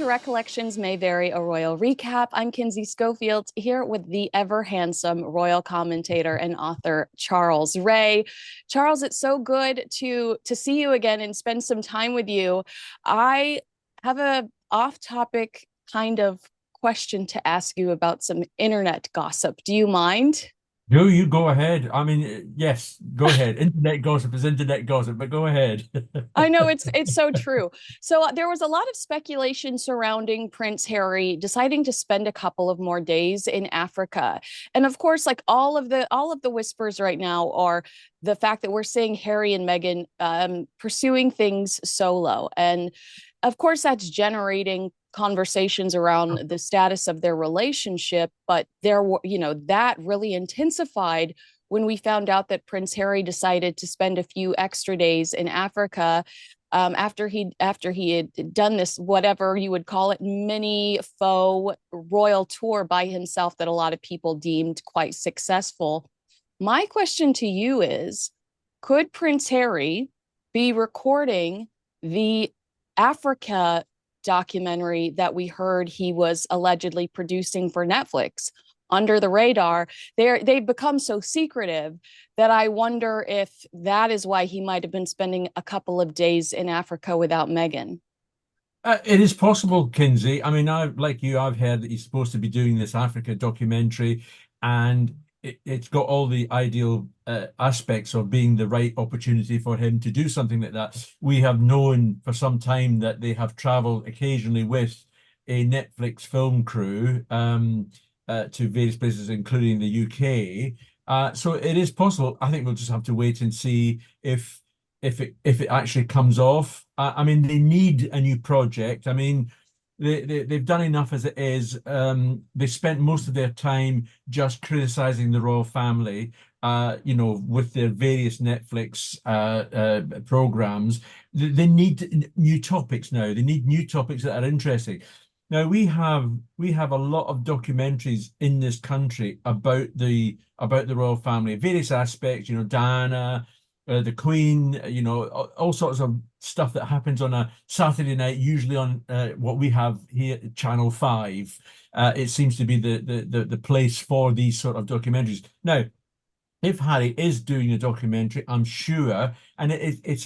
recollections may vary, a royal recap. I'm Kinsey Schofield here with the ever handsome royal commentator and author Charles Rae. Charles, it's so good to see you again and spend some time with you. I have a off-topic kind of question to ask you about some internet gossip. Do you mind? No, you go ahead. I mean, yes, go ahead. Internet gossip is internet gossip, but go ahead. I know it's so true. So there was a lot of speculation surrounding Prince Harry deciding to spend a couple of more days in Africa. And of course, like all of the whispers right now are the fact that we're seeing Harry and Meghan pursuing things solo. And of course, that's generating conversations around the status of their relationship, but that really intensified when we found out that Prince Harry decided to spend a few extra days in Africa, after he had done this, whatever you would call it, mini faux royal tour by himself that a lot of people deemed quite successful. My question to you is, could Prince Harry be recording the Africa documentary that we heard he was allegedly producing for Netflix under the radar? They've become so secretive that I wonder if that is why he might have been spending a couple of days in Africa without Meghan. It is possible, Kinsey. I mean, like you, I've heard that he's supposed to be doing this Africa documentary, and it's got all the ideal aspects of being the right opportunity for him to do something like that. We have known for some time that they have traveled occasionally with a Netflix film crew to various places, including the UK. So it is possible. I think we'll just have to wait and see if it actually comes off. I mean, they need a new project. I mean, they've done enough as it is. They spent most of their time just criticizing the royal family, with their various Netflix programs. They need new topics now. They need new topics that are interesting. Now we have a lot of documentaries in this country about the royal family, various aspects, Diana, the Queen, all sorts of stuff that happens on a Saturday night, usually on what we have here, Channel 5. It seems to be the place for these sort of documentaries. Now, if Harry is doing a documentary, I'm sure, and it's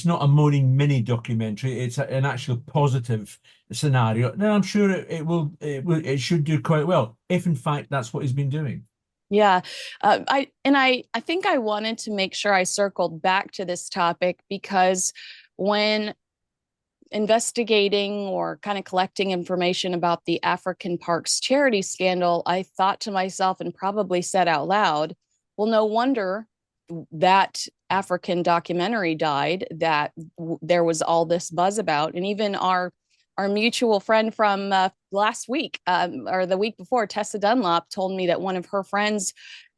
not a moaning mini documentary. It's an actual positive scenario. Then I'm sure it should do quite well, if in fact that's what he's been doing. Yeah, I think I wanted to make sure I circled back to this topic because when investigating or kind of collecting information about the African Parks charity scandal, I thought to myself and probably said out loud, well, no wonder that African documentary died, that there was all this buzz about. And even our mutual friend from last week, or the week before, Tessa Dunlop, told me that one of her friends,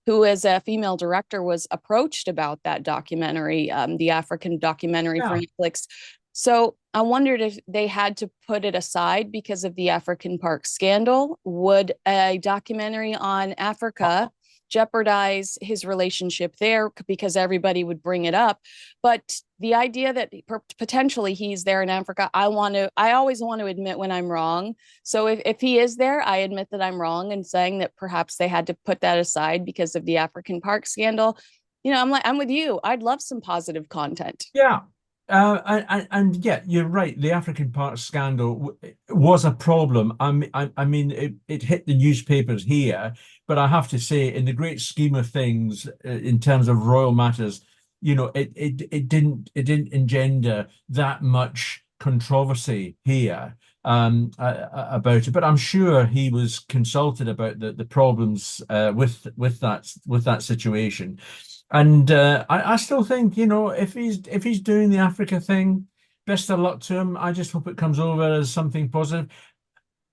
who is a female director, was approached about that documentary, the African documentary for Yeah. Netflix. So I wondered if they had to put it aside because of the African Park scandal. Would a documentary on Africa jeopardize his relationship there because everybody would bring it up? But the idea that potentially he's there in Africa, I always want to admit when I'm wrong. So if he is there, I admit that I'm wrong in saying that perhaps they had to put that aside because of the African Park scandal. I'm with you. I'd love some positive content. Yeah. And yeah, you're right. The African Park scandal was a problem. I mean, it hit the newspapers here, but I have to say, in the great scheme of things, in terms of royal matters, it didn't engender that much controversy here about it. But I'm sure he was consulted about the problems with that situation. And I still think, if he's doing the Africa thing, best of luck to him. I just hope it comes over as something positive.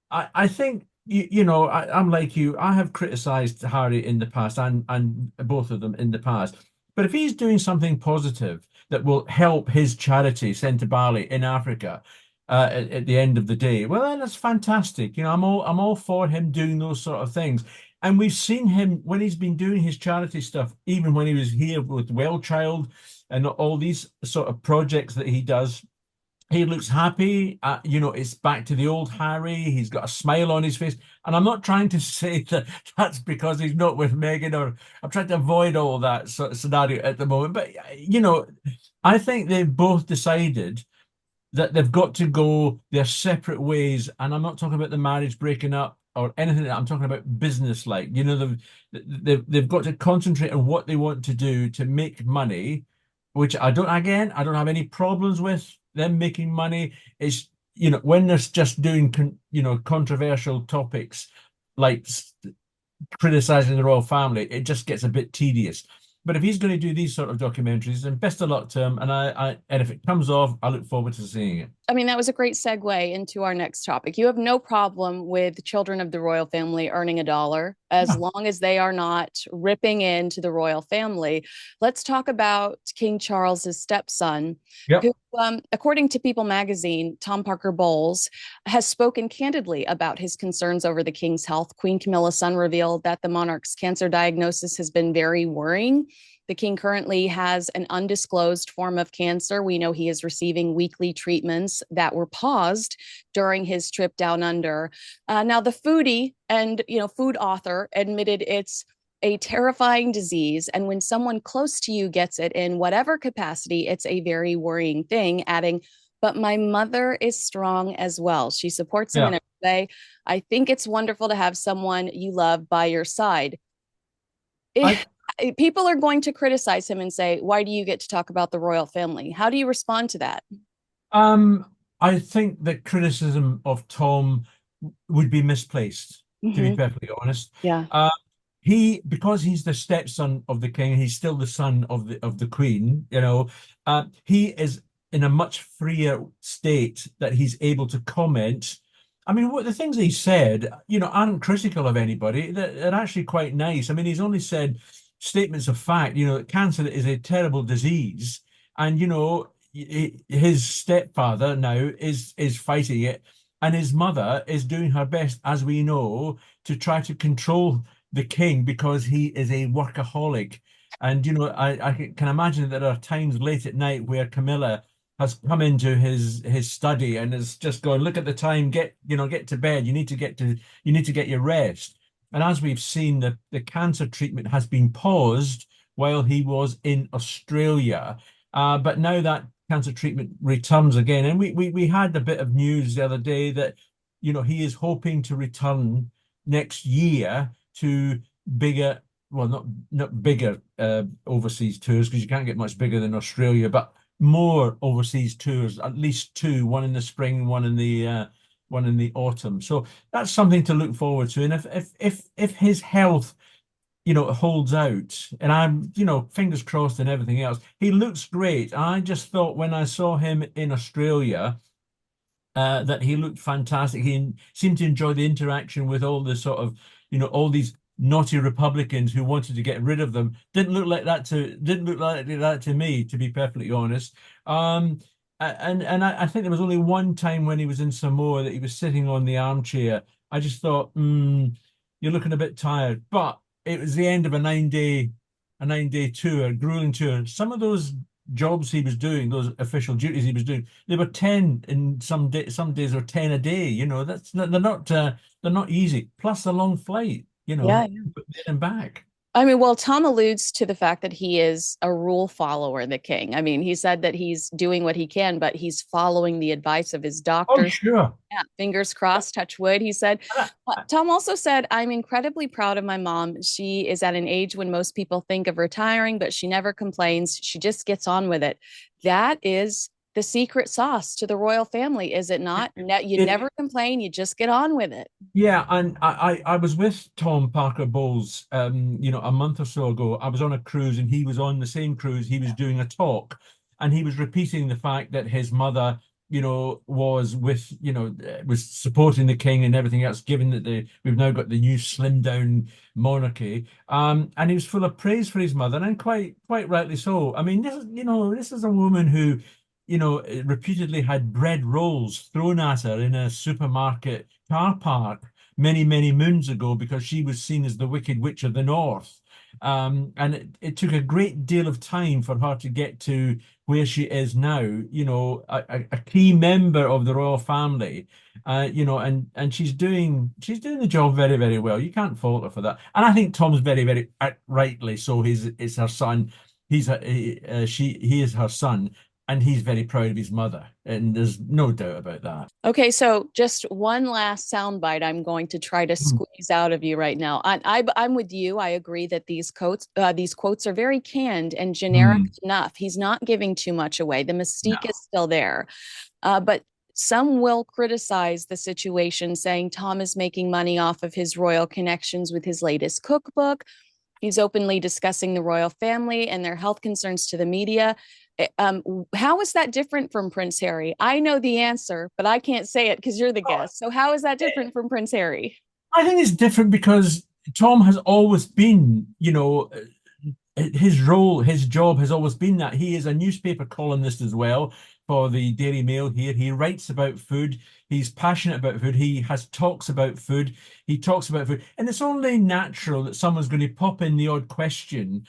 I think I'm like you. I have criticized Harry in the past, and both of them in the past. But if he's doing something positive that will help his charity, Centre Bali in Africa, at the end of the day, well, then that's fantastic. I'm all for him doing those sort of things. And we've seen him when he's been doing his charity stuff, even when he was here with Well Child and all these sort of projects that he does. He looks happy. It's back to the old Harry. He's got a smile on his face. And I'm not trying to say that that's because he's not with Meghan, or I'm trying to avoid all that sort of scenario at the moment. But, I think they've both decided that they've got to go their separate ways. And I'm not talking about the marriage breaking up or anything. I'm talking about business like. They've got to concentrate on what they want to do to make money, which I don't have any problems with them making money. It's, when they're just doing, controversial topics like criticizing the royal family, it just gets a bit tedious. But if he's going to do these sort of documentaries, then best of luck to him. And if it comes off, I look forward to seeing it. I mean, that was a great segue into our next topic. You have no problem with children of the royal family earning a dollar as Yeah. long as they are not ripping into the royal family. Let's talk about King Charles's stepson, who, Yep. according to People magazine, Tom Parker Bowles has spoken candidly about his concerns over the king's health. Queen Camilla's son revealed that the monarch's cancer diagnosis has been very worrying. The king currently has an undisclosed form of cancer. We know he is receiving weekly treatments that were paused during his trip down under. Now, the foodie and food author admitted it's a terrifying disease, and when someone close to you gets it in whatever capacity, it's a very worrying thing. Adding, "But my mother is strong as well. She supports him in Yeah. every way. I think it's wonderful to have someone you love by your side." I People are going to criticize him and say, "Why do you get to talk about the royal family?" How do you respond to that? um I think that criticism of Tom would be misplaced, to be Mm-hmm. perfectly honest. Yeah. Uh, because he's the stepson of the king, he's still the son of the queen, he is in a much freer state that he's able to comment. I mean, what the things he said, aren't critical of anybody. They're actually quite nice. I mean, he's only said statements of fact, that cancer is a terrible disease, and his stepfather now is fighting it, and his mother is doing her best, as we know, to try to control the king because he is a workaholic. And I can imagine that there are times late at night where Camilla has come into his study and is just going, look at the time, get to bed. You need to get your rest. And as we've seen, the cancer treatment has been paused while he was in Australia. But now that cancer treatment returns again. And we had a bit of news the other day that, he is hoping to return next year to bigger, well, not bigger overseas tours, because you can't get much bigger than Australia, but more overseas tours, at least two, one in the spring, one in the autumn. So that's something to look forward to. And if his health, holds out, and I'm, fingers crossed and everything else, he looks great. I just thought when I saw him in Australia, that he looked fantastic. He seemed to enjoy the interaction with all the sort of, all these naughty Republicans who wanted to get rid of them. Didn't look like that to me, to be perfectly honest. And I think there was only one time when he was in Samoa that he was sitting on the armchair. I just thought, you're looking a bit tired. But it was the end of a 9-day tour, a grueling tour. Some of those jobs he was doing, those official duties he was doing, they were 10 in some days are 10 a day. They're not easy. Plus a long flight, Yeah. there and back. I mean, well, Tom alludes to the fact that he is a rule follower, the king. I mean, he said that he's doing what he can, but he's following the advice of his Oh, doctors. sure. Yeah, fingers crossed, touch wood, he said. Tom also said, "I'm incredibly proud of my mom. She is at an age when most people think of retiring, but she never complains. She just gets on with it." That is the secret sauce to the royal family, is it not? You It, never complain, you just get on with it. Yeah, and I was with Tom Parker Bowles, a month or so ago. I was on a cruise and he was on the same cruise. He was doing a talk and he was repeating the fact that his mother, was supporting the king and everything else, given that we've now got the new slimmed down monarchy. And he was full of praise for his mother, and quite rightly so. I mean, this is a woman who, repeatedly had bread rolls thrown at her in a supermarket car park many, many moons ago because she was seen as the Wicked Witch of the North. And it took a great deal of time for her to get to where she is now, a key member of the royal family, and she's doing the job very, very well. You can't fault her for that. And I think Tom's very, very rightly so. It's her son. He is her son, and he's very proud of his mother, and there's no doubt about that. Okay, so just one last soundbite I'm going to try to Mm. squeeze out of you right now. I'm with you. I agree that these quotes are very canned and generic Mm. enough. He's not giving too much away. The mystique is No. still there. But some will criticize the situation, saying Tom is making money off of his royal connections with his latest cookbook. He's openly discussing the royal family and their health concerns to the media. How is that different from Prince Harry? I know the answer, but I can't say it because you're the guest. So, how is that different from Prince Harry? I think it's different because Tom has always been, his role, his job has always been that. He is a newspaper columnist as well for the Daily Mail here. He writes about food. He's passionate about food. He has talks about food. He talks about food. And it's only natural that someone's going to pop in the odd question,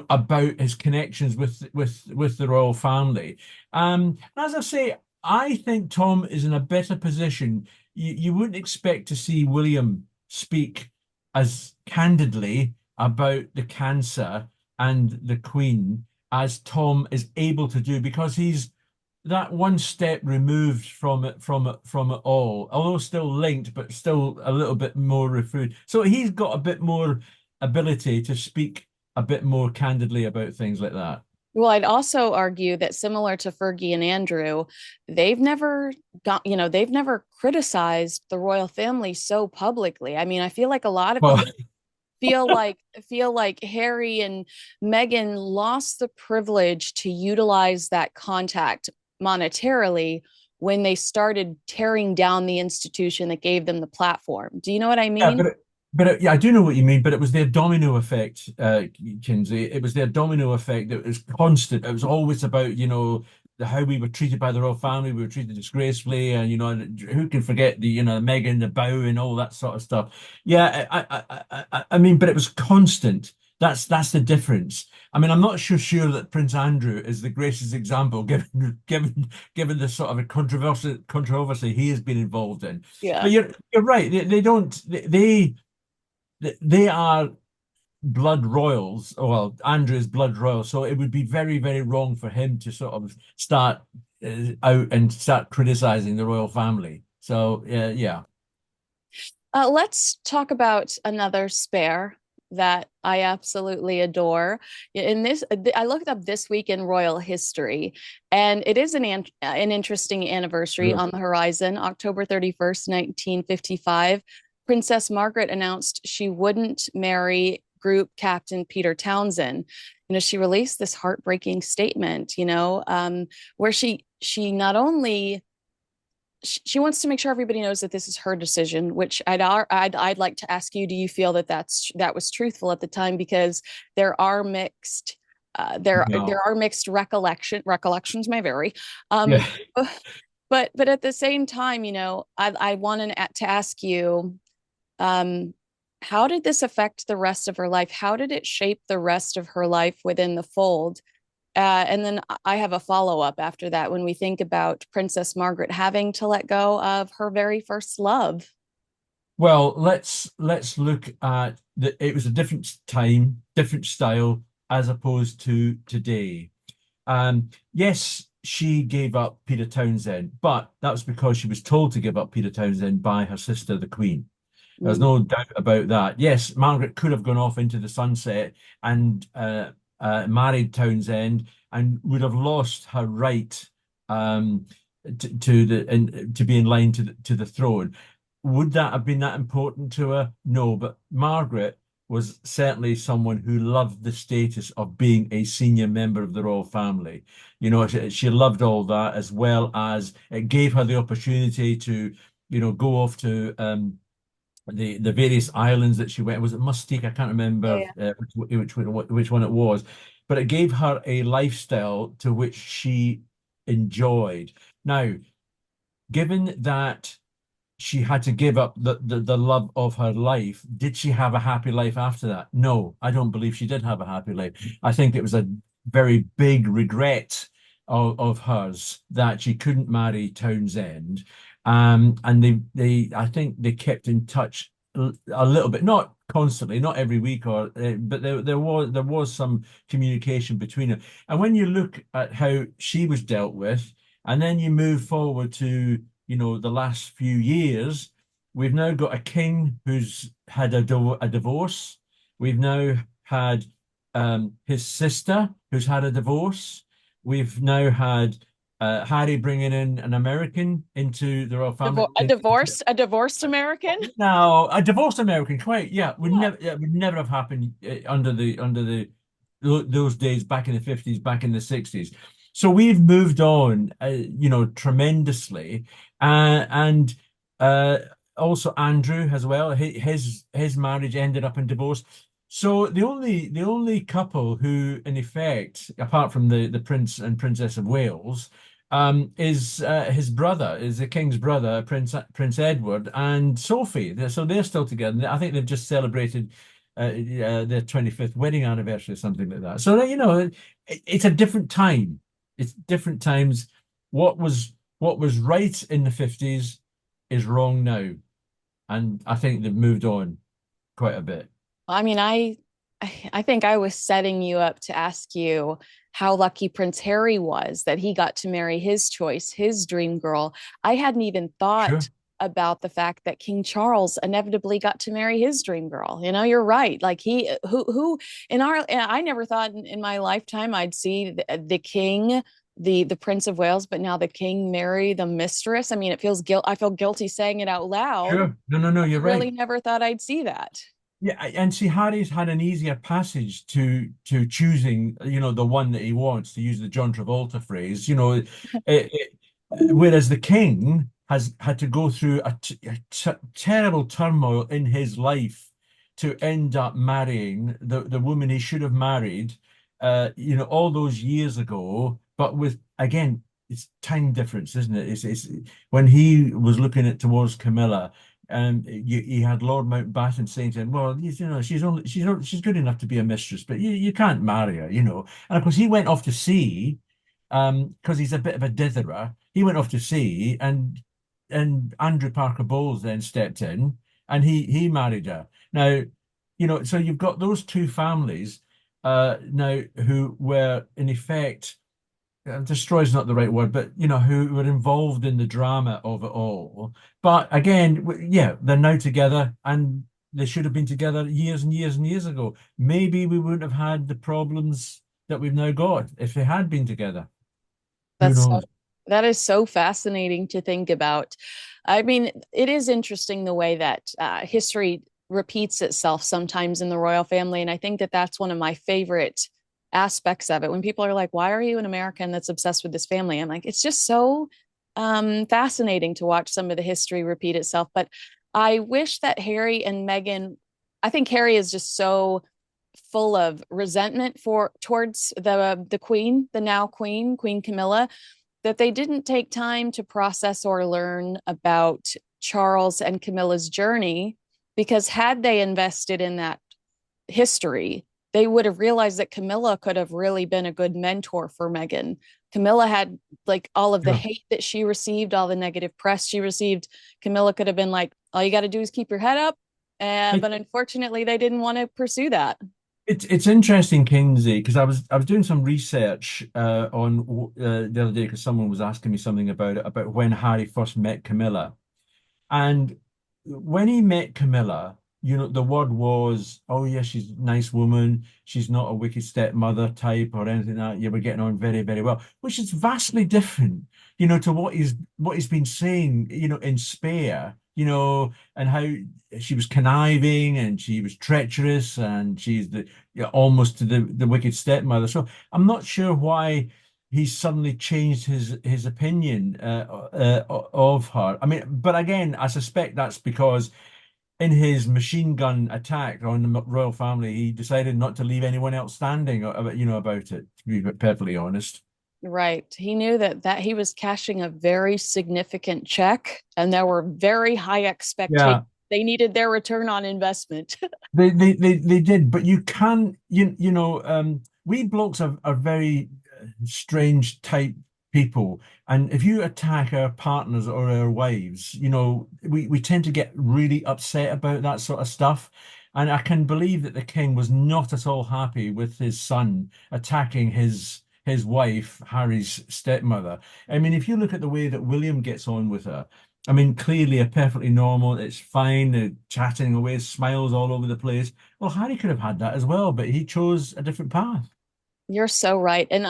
about his connections with the royal family. As I say, I think Tom is in a better position. You wouldn't expect to see William speak as candidly about the cancer and the Queen as Tom is able to do because he's that one step removed from it all, although still linked, but still a little bit more removed. So he's got a bit more ability to speak a bit more candidly about things like that. Well, I'd also argue that similar to Fergie and Andrew, they've never criticized the royal family so publicly. I mean, I feel like a lot of Well, people feel like Harry and Meghan lost the privilege to utilize that contact monetarily when they started tearing down the institution that gave them the platform. Do you know what I yeah, mean? yeah, I do know what you mean, but it was their domino effect, Kinsey. It was their domino effect that was constant. It was always about, how we were treated by the royal family. We were treated disgracefully, and who can forget Meghan, the bow, and all that sort of stuff. Yeah, I mean, but it was constant. That's the difference. I mean, I'm not sure that Prince Andrew is the greatest example, given the sort of a controversy he has been involved in. Yeah. But you're right. They don't they are blood royals. Well, Andrew is blood royal, so it would be very, very wrong for him to sort of start out and start criticizing the royal family. So yeah. Let's talk about another spare that I absolutely adore. In this, I looked up this week in royal history, and it is an interesting anniversary Sure. on the horizon. October 31st, 1955, Princess Margaret announced she wouldn't marry group captain Peter Townsend. She released this heartbreaking statement, where she not only she wants to make sure everybody knows that this is her decision, which I'd like to ask you, do you feel that that was truthful at the time? Because there are mixed No. there are mixed recollections may vary. um Yeah. but at the same time, I wanted to ask you, um how did this affect the rest of her life? How did it shape the rest of her life within the fold? And then I have a follow up after that when we think about Princess Margaret having to let go of her very first love. Well, let's look at it was a different time, different style as opposed to today. Yes, she gave up Peter Townsend, but that was because she was told to give up Peter Townsend by her sister, the Queen. There's Mm. no doubt about that. Yes, Margaret could have gone off into the sunset and married Townsend and would have lost her right um, to be in line to the throne. Would that have been that important to her? No, but Margaret was certainly someone who loved the status of being a senior member of the royal family. She loved all that, as well as it gave her the opportunity to, go off to the various islands that she went. Was it Mustique? I can't remember Yeah. which one it was, but it gave her a lifestyle to which she enjoyed. Now, given that she had to give up the love of her life. Did she have a happy life after that? No, I don't believe she did have a happy life. I think it was a very big regret of hers that she couldn't marry Townsend. And I think they kept in touch a little bit, not constantly, not every week, but there was some communication between them. And when you look at how she was dealt with, and then you move forward to the last few years, we've now got a king who's had a divorce. We've now had his sister who's had a divorce. We've now had Harry bringing in an American into the royal family. A divorced American? Now, a divorced American, quite, yeah, would never have happened under those days back in the 50s, back in the 60s. So we've moved on, tremendously, and uh, also Andrew as well. His marriage ended up in divorce. So the only couple who, in effect, apart from the Prince and Princess of Wales, is his brother, is the king's brother, Prince Edward and Sophie. So they're still together. I think they've just celebrated their 25th wedding anniversary or something like that. So it's a different time. It's different times. What was right in the 50s is wrong now, and I think they've moved on quite a bit. I mean, I think I was setting you up to ask you how lucky Prince Harry was that he got to marry his choice, his dream girl. I hadn't even thought Sure. about the fact that King Charles inevitably got to marry his dream girl. You're right. Like he who in our I never thought in my lifetime I'd see the king, the Prince of Wales, but now the king marry the mistress. I mean, I feel guilty saying it out loud. Sure. No, no, no, you're Really right. never thought I'd see that. Yeah, and see, Harry's had an easier passage to choosing, the one that he wants, to use the John Travolta phrase, whereas the king has had to go through a terrible turmoil in his life to end up marrying the woman he should have married, all those years ago. But with, again, it's time difference, isn't it? It's when he was looking at towards Camilla. And he had Lord Mountbatten saying to him, "Well, she's good enough to be a mistress, but you can't marry her." And of course, he went off to sea, because he's a bit of a ditherer. He went off to sea, and Andrew Parker Bowles then stepped in, and he married her. Now, so you've got those two families now who were in effect, destroy is not the right word, but who were involved in the drama of it all. But again, yeah, they're now together, and they should have been together years and years and years ago. Maybe we wouldn't have had the problems that we've now got if they had been together. Who That's so, knows? that is so fascinating to think about. I mean, it is interesting the way that history repeats itself sometimes in the royal family, and I think that that's one of my favorite aspects of it. When people are like, "Why are you an American that's obsessed with this family?" I'm like, it's just so fascinating to watch some of the history repeat itself. But I wish that Harry and Meghan. I think Harry is just so full of resentment towards the queen, the now queen, Queen Camilla, that they didn't take time to process or learn about Charles and Camilla's journey, because had they invested in that history, they would have realized that Camilla could have really been a good mentor for Meghan. Camilla had, like, all of the Sure. hate that she received, all the negative press she received. Camilla could have been like, all you got to do is keep your head up. But unfortunately, they didn't want to pursue that. It's interesting, Kinsey, because I was doing some research on the other day, because someone was asking me something about when Harry first met Camilla. And when he met Camilla, the word was, "Oh yeah, she's a nice woman. She's not a wicked stepmother type or anything like that. You were getting on very, very well," which is vastly different, to what he's been saying, in Spare, and how she was conniving and she was treacherous and she's almost to the wicked stepmother. So I'm not sure why he's suddenly changed his opinion of her. I mean, but again, I suspect that's because in his machine gun attack on the royal family, he decided not to leave anyone else standing about it, to be perfectly honest. Right. He knew that he was cashing a very significant check, and there were very high expectations. Yeah, They needed their return on investment. they did, but you can we blokes are very strange type people, and if you attack our partners or our wives, we tend to get really upset about that sort of stuff. And I can believe that the king was not at all happy with his son attacking his wife, Harry's stepmother. I mean, if you look at the way that William gets on with her, I mean, clearly a perfectly normal, it's fine, they're chatting away, smiles all over the place. Well, Harry could have had that as well, but he chose a different path. You're so right. And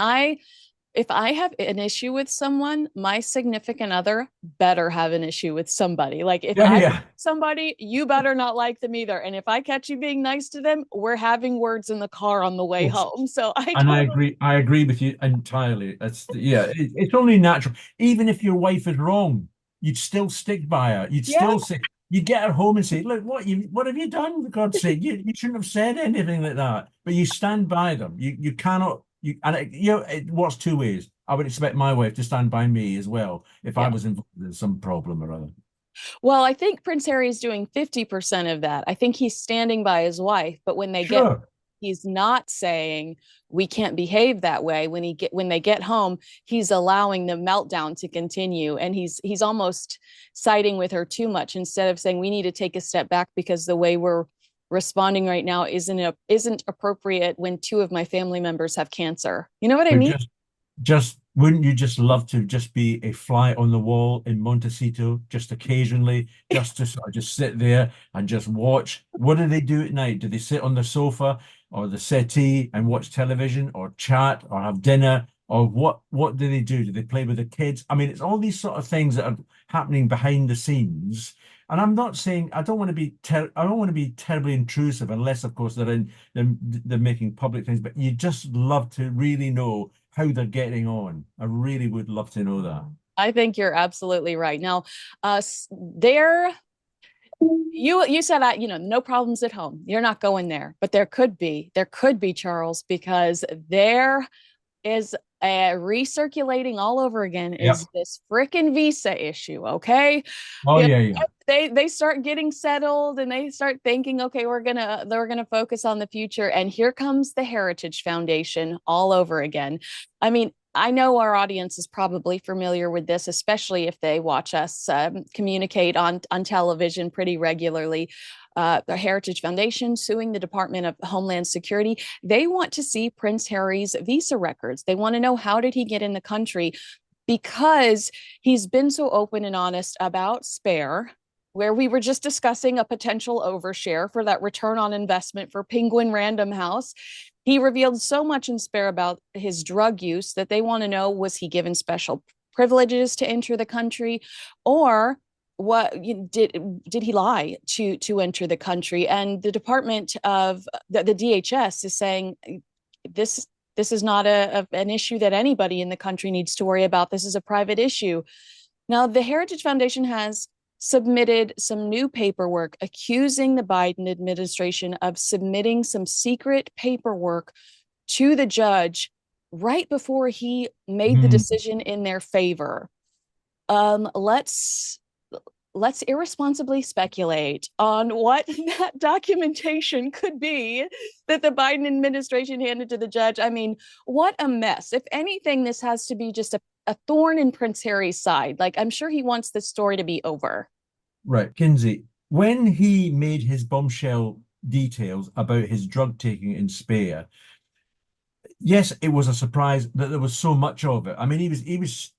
if I have an issue with someone, my significant other better have an issue with somebody. Like if Yeah, I yeah. somebody, you better not like them either. And if I catch you being nice to them, we're having words in the car on the way Yes. home. So I And totally, I agree with you entirely. It's only natural. Even if your wife is wrong, you'd still stick by her. You'd yeah. still say, you get her home and say, look, what have you done? For God's sake, you shouldn't have said anything like that. But you stand by them. You cannot it works two ways. I would expect my wife to stand by me as well if I Yeah. was involved in some problem or other. Well, I think Prince Harry is doing 50% of that. I think he's standing by his wife, but Sure. he's not saying we can't behave that way. When they get home, he's allowing the meltdown to continue, and he's almost siding with her too much instead of saying we need to take a step back because the way we're responding right now isn't appropriate when two of my family members have cancer. You know what I But mean? just wouldn't you just love to just be a fly on the wall in Montecito, just occasionally, just to sort of just sit there and just watch? What do they do at night? Do they sit on the sofa or the settee and watch television or chat or have dinner? Or what do they do? Do they play with the kids? I mean, it's all these sort of things that are happening behind the scenes. And I'm not saying I don't want to be terribly intrusive unless, of course, they're making public things, but you just love to really know how they're getting on. I really would love to know that. I think you're absolutely right. Now, there you said no problems at home. You're not going there, but there could be Charles, because there is recirculating all over again Yep. is this freaking visa issue. Okay, Oh you know, yeah, yeah. they start getting settled and they start thinking, okay, we're gonna focus on the future, and here comes the Heritage Foundation all over again. I mean, I know our audience is probably familiar with this, especially if they watch us communicate on television pretty regularly. The Heritage Foundation suing the Department of Homeland Security. They want to see Prince Harry's visa records. They want to know, how did he get in the country, because he's been so open and honest about Spare, where we were just discussing a potential overshare for that return on investment for Penguin Random House. He revealed so much in Spare about his drug use that they want to know, was he given special privileges to enter the country, or what did he lie to enter the country? And the Department of the DHS is saying this is not an issue that anybody in the country needs to worry about. This is a private issue. Now, the Heritage Foundation has submitted some new paperwork accusing the Biden administration of submitting some secret paperwork to the judge right before he made the Hmm. decision in their favor. Let's irresponsibly speculate on what that documentation could be that the Biden administration handed to the judge. I mean, what a mess. If anything, this has to be just a thorn in Prince Harry's side. Like, I'm sure he wants this story to be over. Right, Kinsey, when he made his bombshell details about his drug taking in Spare, yes, it was a surprise that there was so much of it. I mean, he was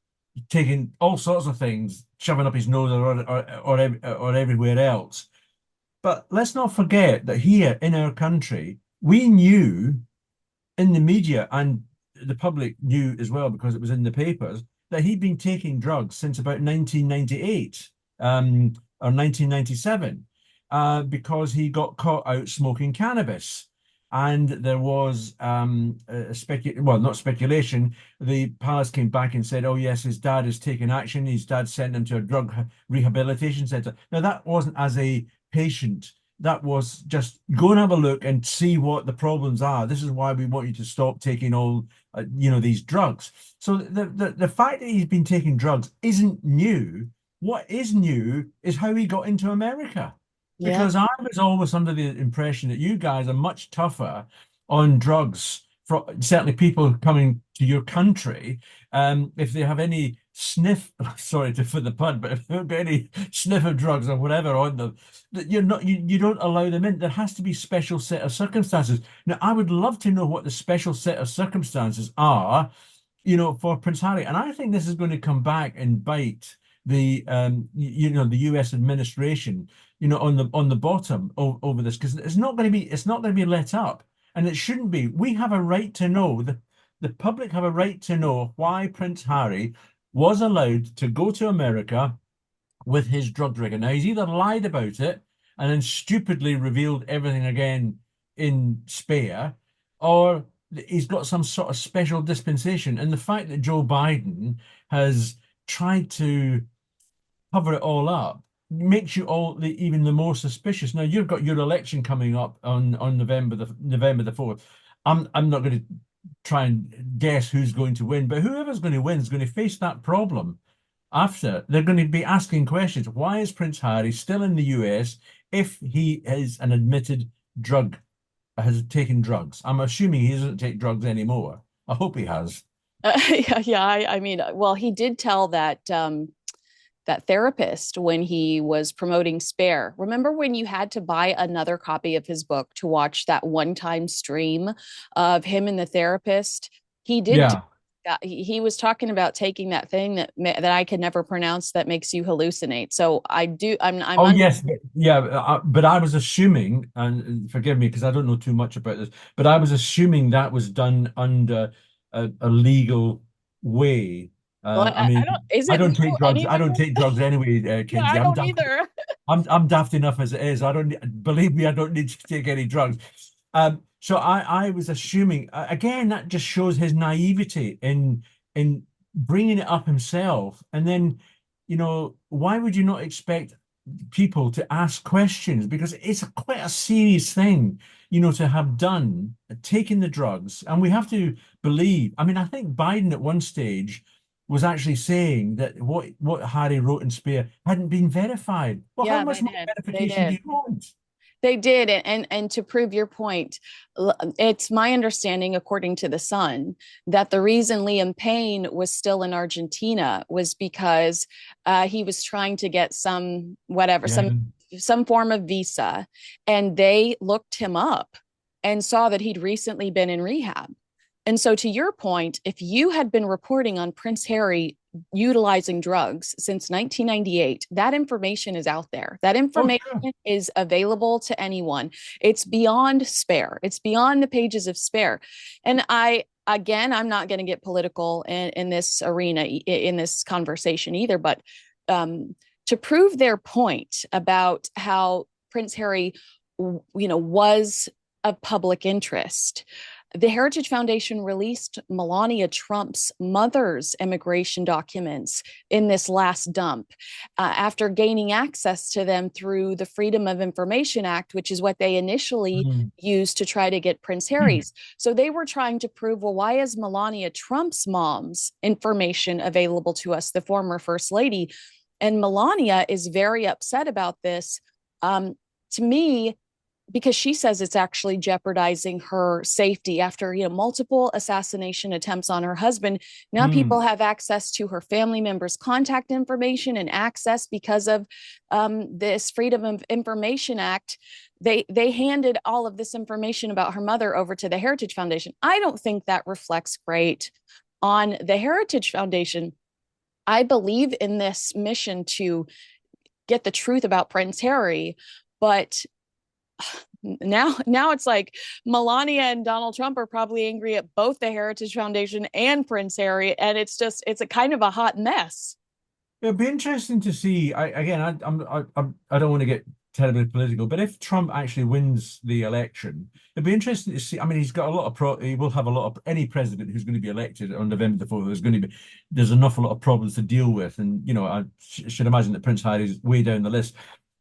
taking all sorts of things, shoving up his nose or everywhere else. But let's not forget that here in our country, we knew in the media, and the public knew as well because it was in the papers, that he'd been taking drugs since about 1998 or 1997 because he got caught out smoking cannabis. And there was not speculation. The palace came back and said, "Oh yes, his dad has taken action. His dad sent him to a drug rehabilitation center." Now that wasn't as a patient that was just go and have a look and see what the problems are. This is why we want you to stop taking all, these drugs. So the fact that he's been taking drugs isn't new. What is new is how he got into America. Yeah. Because I was always under the impression that you guys are much tougher on drugs for certainly people coming to your country. If they have any sniff, sorry for the pun, but if they've got any sniff of drugs or whatever on them, that you don't allow them in. There has to be special set of circumstances. Now, I would love to know what the special set of circumstances are, for Prince Harry. And I think this is going to come back and bite the US administration, on the bottom over this, because it's not going to be let up, and it shouldn't be. We have a right to know, the public have a right to know why Prince Harry was allowed to go to America with his drug record. Now, he's either lied about it and then stupidly revealed everything again in Spare, or he's got some sort of special dispensation. And the fact that Joe Biden has tried to cover it all up makes you even the more suspicious. Now, you've got your election coming up on November the 4th. I'm not going to try and guess who's going to win, but whoever's going to win is going to face that problem after. They're going to be asking questions. Why is Prince Harry still in the US if he is an admitted has taken drugs? I'm assuming he doesn't take drugs anymore. I hope he has. Yeah. I mean, well, he did tell that therapist when he was promoting Spare. Remember when you had to buy another copy of his book to watch that one-time stream of him and the therapist? He did do Yeah. that. He was talking about taking that thing that I could never pronounce that makes you hallucinate. So I do. I'm Oh under. yes, yeah, but I was assuming, and forgive me because I don't know too much about this, but I was assuming that was done under a legal way. Well, I mean, I don't. Is I it don't take legal drugs. I don't anywhere? take drugs anyway, Yeah, Kinsey. I I'm don't daft. either. I'm daft enough as it is. I don't believe me. I don't need to take any drugs. So I was assuming again that just shows his naivety in bringing it up himself, and then why would you not expect people to ask questions, because it's quite a serious thing, to have done, taken the drugs. And we have to believe, I mean, I think Biden at one stage was actually saying that what Harry wrote in Spare hadn't been verified. Well, how Yeah, they much more did. They verification do did. you want? They did, and to prove your point, it's my understanding, according to the Sun, that the reason Liam Payne was still in Argentina was because he was trying to get some whatever, Yeah. some form of visa, and they looked him up and saw that he'd recently been in rehab. And so, to your point, if you had been reporting on Prince Harry utilizing drugs since 1998, that information is out there. That Oh, information sure. is available to anyone. It's beyond Spare. It's beyond the pages of Spare. And again, I'm not going to get political in this arena, in this conversation either, but to prove their point about how Prince Harry, was of public interest, the Heritage Foundation released Melania Trump's mother's immigration documents in this last dump after gaining access to them through the Freedom of Information Act, which is what they initially Mm. used to try to get Prince Harry's. So they were trying to prove, well, why is Melania Trump's mom's information available to us, the former First Lady? And Melania is very upset about this. To me, because she says it's actually jeopardizing her safety after multiple assassination attempts on her husband. Now people Mm. have access to her family members' contact information and access because of this Freedom of Information Act. They handed all of this information about her mother over to the Heritage Foundation. I don't think that reflects great on the Heritage Foundation. I believe in this mission to get the truth about Prince Harry, but now it's like Melania and Donald Trump are probably angry at both the Heritage Foundation and Prince Harry, and it's a kind of a hot mess. It'd be interesting to see. I don't want to get terribly political, but if Trump actually wins the election, it'd be interesting to see. I mean, he's got a lot of he will have a lot of any president who's going to be elected on November the 4th. There's an awful lot of problems to deal with, and I should imagine that Prince Harry's way down the list.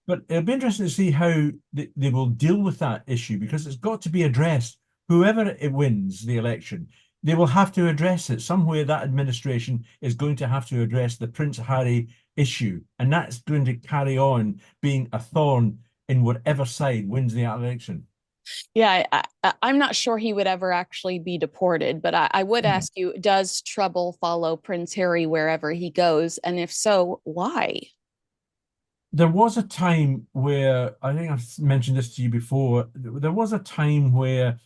But it'll be interesting to see how they will deal with that issue because it's got to be addressed. Whoever it wins the election, they will have to address it. Somewhere that administration is going to have to address the Prince Harry issue, and that's going to carry on being a thorn in whatever side wins the election. Yeah, I'm not sure he would ever actually be deported, but I would Yeah. ask you, does trouble follow Prince Harry wherever he goes? And if so, why? There was a time where I think I've mentioned this to you before. There was a time where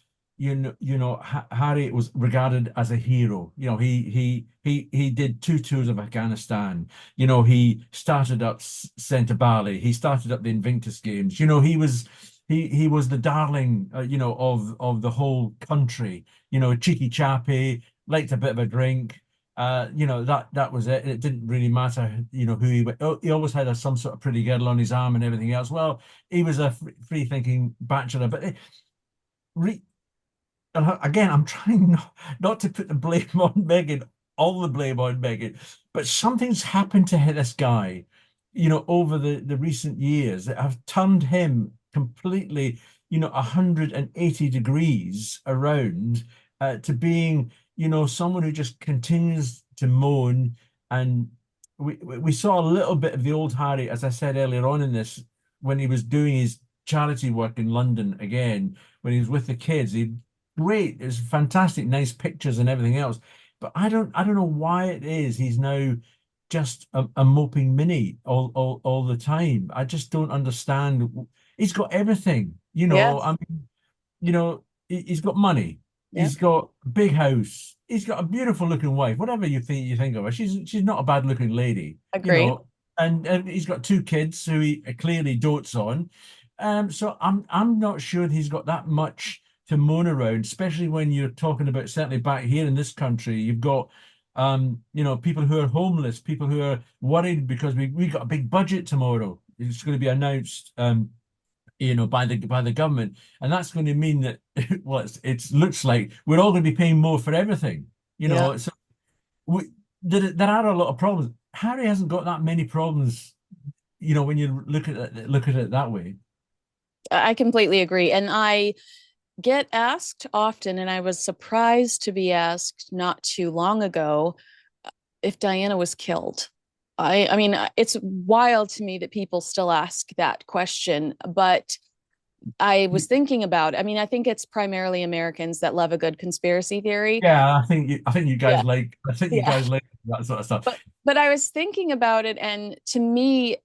Harry was regarded as a hero. He did two tours of Afghanistan. He started up Centre Bali. He started up the Invictus Games. He was the darling of the whole country. A cheeky chappy, liked a bit of a drink. That was it. It didn't really matter, who he went. Oh, he always had some sort of pretty girl on his arm and everything else. Well, he was a free-thinking bachelor. But re, again, I'm trying not to put the blame on Meghan, all the blame on Meghan, but something's happened to this guy, over the recent years that have turned him completely, 180 degrees around to being, someone who just continues to moan. And we saw a little bit of the old Harry, as I said earlier on in this, when he was doing his charity work in London again, when he was with the kids. He great. It's fantastic, nice pictures and everything else. But I don't know why it is he's now just a moping mini all the time. I just don't understand. He's got everything, I Yes. mean, he's got money, Yeah. he's got a big house, he's got a beautiful looking wife. Whatever you think of her, she's not a bad looking lady, Agree. and he's got two kids who he clearly dotes on. So I'm not sure he's got that much to moan around, especially when you're talking about certainly back here in this country, you've got people who are homeless, people who are worried because we got a big budget tomorrow. It's going to be announced by the government, and that's going to mean that well, it looks like we're all going to be paying more for everything. Yeah. So there are a lot of problems. Harry hasn't got that many problems, when you look at it that way. I completely agree. And I get asked often, and I was surprised to be asked not too long ago if Diana was killed. I mean, it's wild to me that people still ask that question, but I was thinking about, I mean, I think it's primarily Americans that love a good conspiracy theory. Yeah, I think you Yeah. guys like I think you Yeah. guys like that sort of stuff. But I was thinking about it, and to me,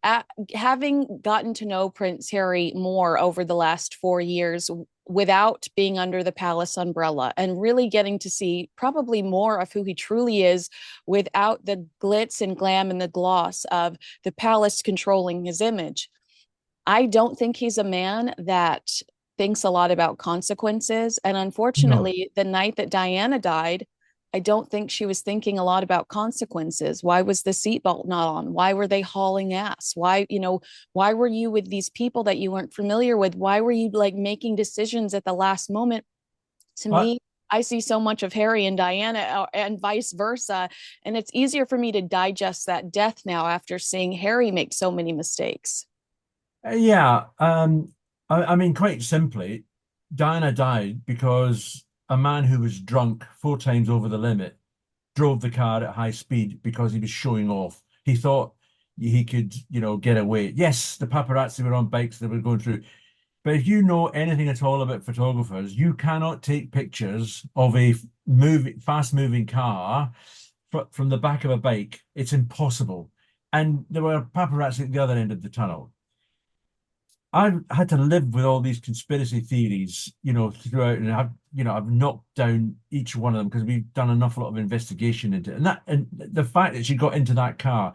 having gotten to know Prince Harry more over the last 4 years without being under the palace umbrella, and really getting to see probably more of who he truly is without the glitz and glam and the gloss of the palace controlling his image. I don't think he's a man that thinks a lot about consequences. And No. unfortunately, the night that Diana died, I don't think she was thinking a lot about consequences. Why was the seatbelt not on? Why were they hauling ass? Why were you with these people that you weren't familiar with? Why were you like making decisions at the last moment? To I, me, I see so much of Harry and Diana and vice versa. And it's easier for me to digest that death now after seeing Harry make so many mistakes. yeah, I mean, quite simply, Diana died because a man who was drunk 4 times over the limit drove the car at high speed because he was showing off. He thought he could, get away. Yes, the paparazzi were on bikes, they were going through. But if you know anything at all about photographers, you cannot take pictures of a fast-moving car from the back of a bike. It's impossible. And there were paparazzi at the other end of the tunnel. I've had to live with all these conspiracy theories, throughout, and I've knocked down each one of them because we've done an awful lot of investigation into it. And the fact that she got into that car,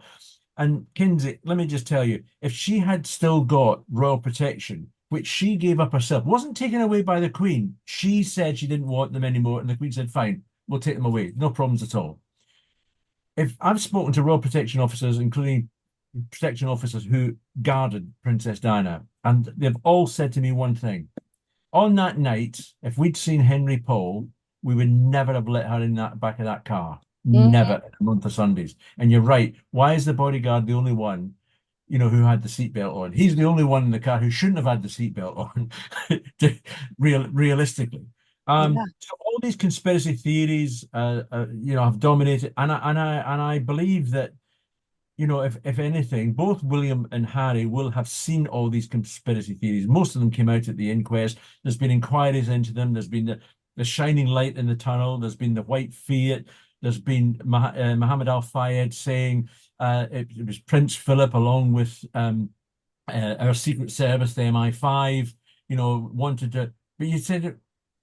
and Kinsey, let me just tell you, if she had still got royal protection, which she gave up herself, wasn't taken away by the Queen. She said she didn't want them anymore, and the Queen said, "Fine, we'll take them away, no problems at all." If I've spoken to royal protection officers, including protection officers who guarded Princess Diana, and they've all said to me one thing. On that night, if we'd seen Henry Paul, we would never have let her in that back of that car. Mm-hmm. Never in a month of Sundays. And you're right. Why is the bodyguard the only one? who had the seatbelt on. He's the only one in the car who shouldn't have had the seatbelt on, realistically. Yeah. So all these conspiracy theories, have dominated, and I believe that, if anything, both William and Harry will have seen all these conspiracy theories. Most of them came out at the inquest. There's been inquiries into them. There's been the shining light in the tunnel. There's been the white Fiat. There's been Muhammad Al Fayed saying it was Prince Philip along with our Secret Service, the MI5, wanted to. But you said,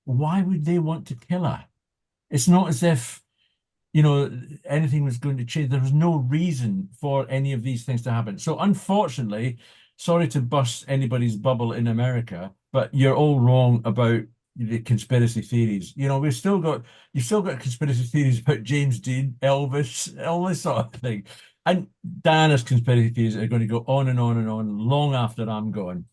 why would they want to kill her? It's not as if anything was going to change. There was no reason for any of these things to happen. So unfortunately, sorry to bust anybody's bubble in America, but you're all wrong about the conspiracy theories. You've still got conspiracy theories about James Dean, Elvis, all this sort of thing. And Diana's conspiracy theories are going to go on and on and on long after I'm gone.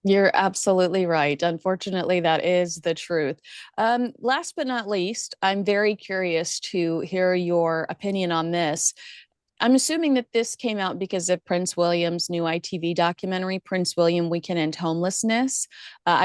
You're absolutely right. Unfortunately, that is the truth. Last but not least, I'm very curious to hear your opinion on this. I'm assuming that this came out because of Prince William's new ITV documentary, Prince William Weekend and Homelessness.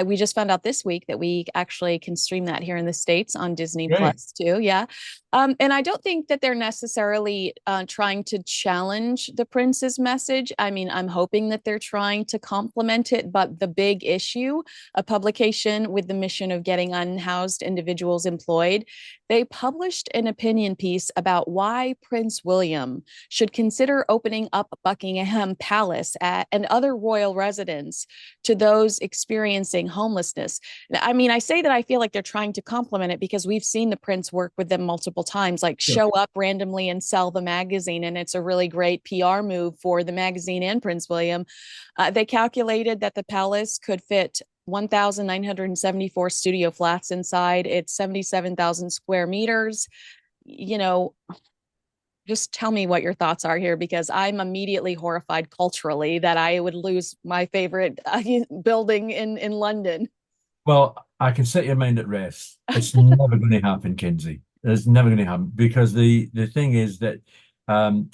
We just found out this week that we actually can stream that here in the States on Disney Great. Plus too. Yeah. And I don't think that they're necessarily trying to challenge the prince's message. I mean, I'm hoping that they're trying to complement it, but the big issue, a publication with the mission of getting unhoused individuals employed, they published an opinion piece about why Prince William should consider opening up Buckingham Palace and other royal residence to those experiencing homelessness. I mean, I say that I feel like they're trying to complement it because we've seen the prince work with them multiple times, like Sure. show up randomly and sell the magazine. And it's a really great PR move for the magazine and Prince William. They calculated that the palace could fit 1,974 studio flats inside. It's 77,000 square meters. You know, just tell me what your thoughts are here because I'm immediately horrified culturally that I would lose my favorite building in London. Well, I can set your mind at rest. It's never going to happen, Kinsey. It's never going to happen because the thing is that um,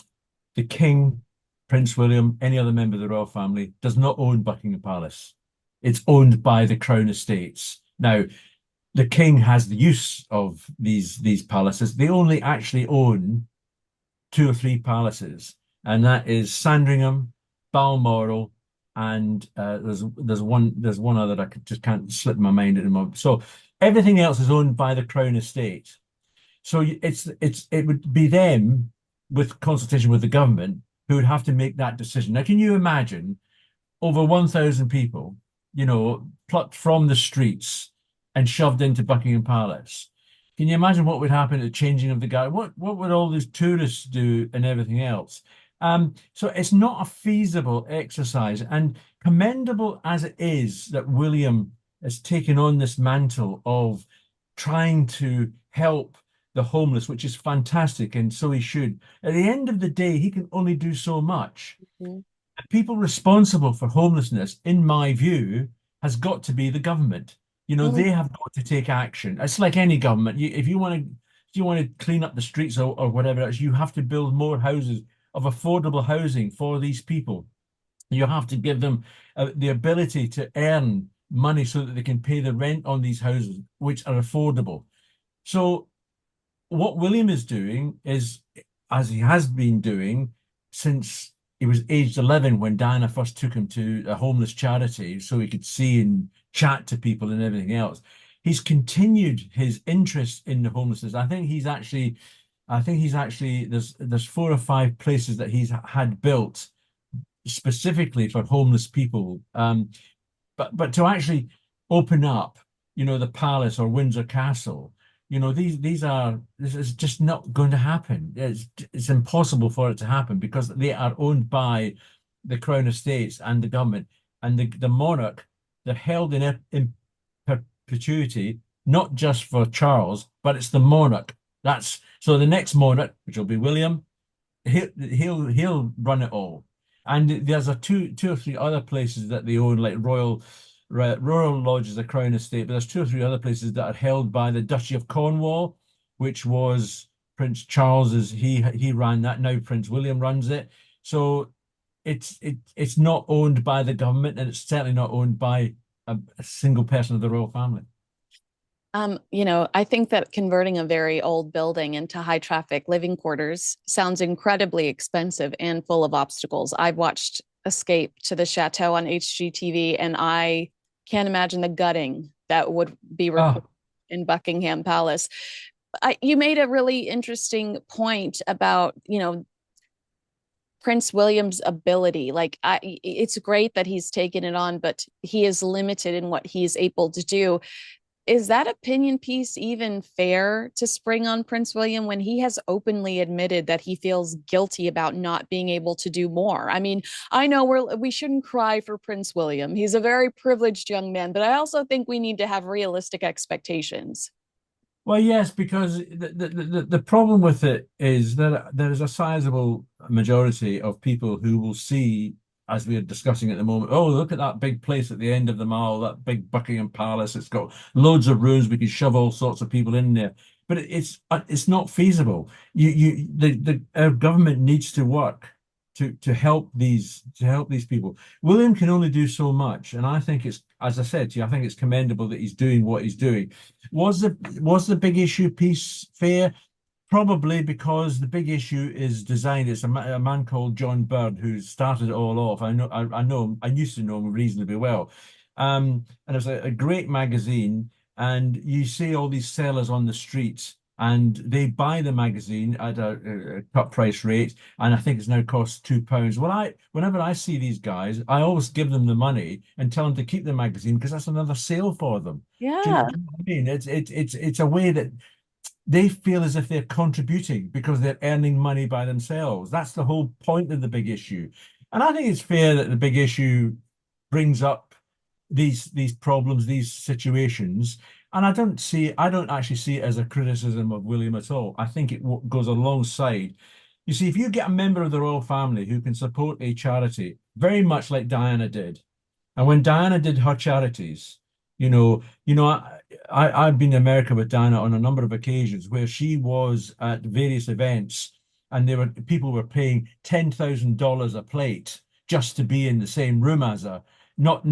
the King, Prince William, any other member of the royal family does not own Buckingham Palace. It's owned by the Crown Estates. Now, the King has the use of these palaces. They only actually own two or three palaces, and that is Sandringham, Balmoral, and there's one other that just can't slip my mind at the moment. So everything else is owned by the Crown Estate. So it would be them with consultation with the government who would have to make that decision. Now, can you imagine over 1,000 people, plucked from the streets and shoved into Buckingham Palace? Can you imagine what would happen at the changing of the guard? What would all these tourists do and everything else? So it's not a feasible exercise, and commendable as it is that William has taken on this mantle of trying to help the homeless, which is fantastic, and so he should. At the end of the day, he can only do so much. Mhm. People responsible for homelessness, in my view, has got to be the government. They have got to take action. It's like any government. If you want to clean up the streets or whatever else, you have to build more houses of affordable housing for these people. You have to give them the ability to earn money so that they can pay the rent on these houses, which are affordable. So what William is doing is, as he has been doing since he was aged 11 when Diana first took him to a homeless charity so he could see and chat to people and everything else. He's continued his interest in the homelessness. I think he's actually there's 4 or 5 places that he's had built specifically for homeless people. But to actually open up, the palace or Windsor Castle, this is just not going to happen. It's impossible for it to happen because they are owned by the Crown Estates and the government, and the monarch. They're held in perpetuity, not just for Charles, but it's the monarch. That's so the next monarch, which will be William, he'll run it all. And there's a two or three other places that they own, like Royal Lodge is a Crown Estate, but there's 2 or 3 other places that are held by the Duchy of Cornwall, which was Prince Charles's. He ran that. Now Prince William runs it. So it's not owned by the government, and it's certainly not owned by a single person of the royal family. I think that converting a very old building into high traffic living quarters sounds incredibly expensive and full of obstacles. I've watched Escape to the Chateau on HGTV, and I can't imagine the gutting that would be required Oh, in Buckingham Palace. You made a really interesting point about, Prince William's ability. It's great that he's taken it on, but he is limited in what he's able to do. Is that opinion piece even fair to spring on Prince William when he has openly admitted that he feels guilty about not being able to do more? I mean, I know we shouldn't cry for Prince William. He's a very privileged young man, but I also think we need to have realistic expectations. well, yes, because the problem with it is that there is a sizable majority of people who will see, as we are discussing at the moment, oh, look at that big place at the end of the mall, that big Buckingham Palace. It's got loads of rooms. We can shove all sorts of people in there. But it's not feasible. Our government needs to work to help these people. William can only do so much, and I think it's, as I said to you, I think it's commendable that he's doing what he's doing. Was the big issue piece fair? Probably, because the big issue is designed. It's a man called John Bird who started it all off. I know him. I used to know him reasonably well. And it's a great magazine, and you see all these sellers on the streets, and they buy the magazine at a cut price rate, and I think it's now cost £2. Well, whenever I see these guys, I always give them the money and tell them to keep the magazine because that's another sale for them. Yeah. Do you know what I mean? It's a way that they feel as if they're contributing because they're earning money by themselves. That's the whole point of the big issue. And I think it's fair that the big issue brings up these problems, these situations. And I don't actually see it as a criticism of William at all. I think it goes alongside. You see, if you get a member of the royal family who can support a charity, very much like Diana did, and when Diana did her charities, I've been to America with Diana on a number of occasions where she was at various events, and people were paying $10,000 a plate just to be in the same room as her. Not,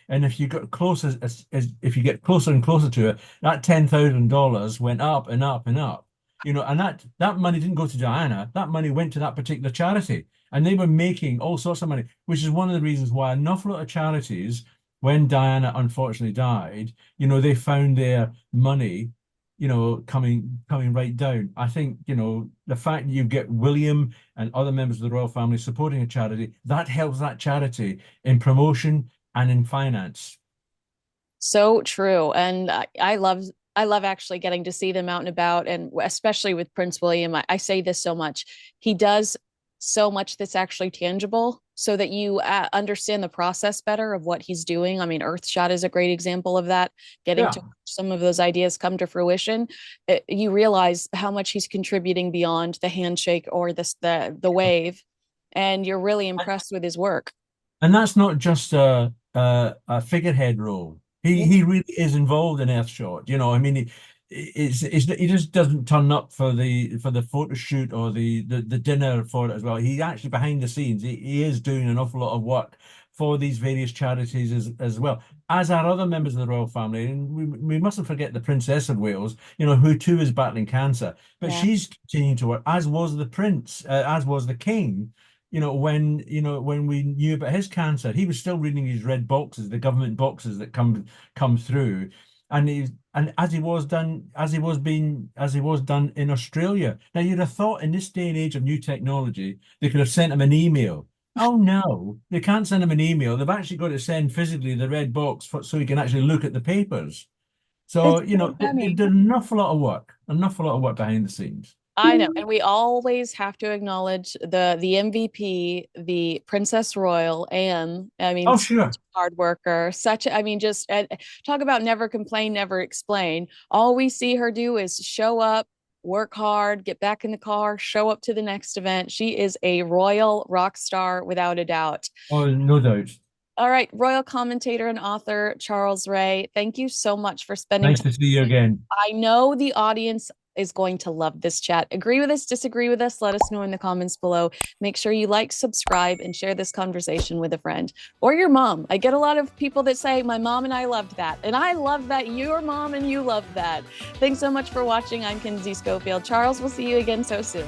and if you get closer, if you get closer and closer to it, that $10,000 went up and up and up. And that money didn't go to Diana. That money went to that particular charity, and they were making all sorts of money, which is one of the reasons why an awful lot of charities, when Diana unfortunately died, they found their money, coming right down. I think, the fact that you get William and other members of the royal family supporting a charity, that helps that charity in promotion and in finance. So true. And I love actually getting to see them out and about, and especially with Prince William. I say this so much. He does so much that's actually tangible so that you understand the process better of what he's doing. I mean, Earthshot is a great example of that, getting Yeah. to watch some of those ideas come to fruition. You realize how much he's contributing beyond the handshake or the wave, and you're really impressed with his work. And that's not just a figurehead role. He Yeah. he really is involved in Earthshot. I mean, he just doesn't turn up for the photo shoot or the dinner for it as well. He actually behind the scenes, he is doing an awful lot of work for these various charities as well, as are other members of the royal family. And we mustn't forget the Princess of Wales, who too is battling cancer, but Yeah. she's continuing to work, as was the prince, as was the king. When we knew about his cancer, he was still reading his red boxes, the government boxes that come through, and as he was done in Australia. Now you'd have thought in this day and age of new technology, they could have sent him an email. Oh no, they can't send him an email. They've actually got to send physically the red box so he can actually look at the papers. It's So, so they funny. did an awful lot of work, an awful lot of work behind the scenes. I know, and we always have to acknowledge the MVP, the Princess Royal, and I mean, Oh, such sure. a hard worker, I mean, just talk about never complain, never explain. All we see her do is show up, work hard, get back in the car, show up to the next event. She is a royal rock star without a doubt. Oh, no doubt. All right, royal commentator and author Charles Rae, thank you so much for spending Nice time. to see you again. I know the audience is going to love this chat. Agree with us, disagree with us, let us know in the comments below. Make sure you like, subscribe, and share this conversation with a friend or your mom. I get a lot of people that say, my mom and I loved that. And I love that your mom and you loved that. Thanks so much for watching. I'm Kinsey Schofield. Charles, we'll see you again so soon.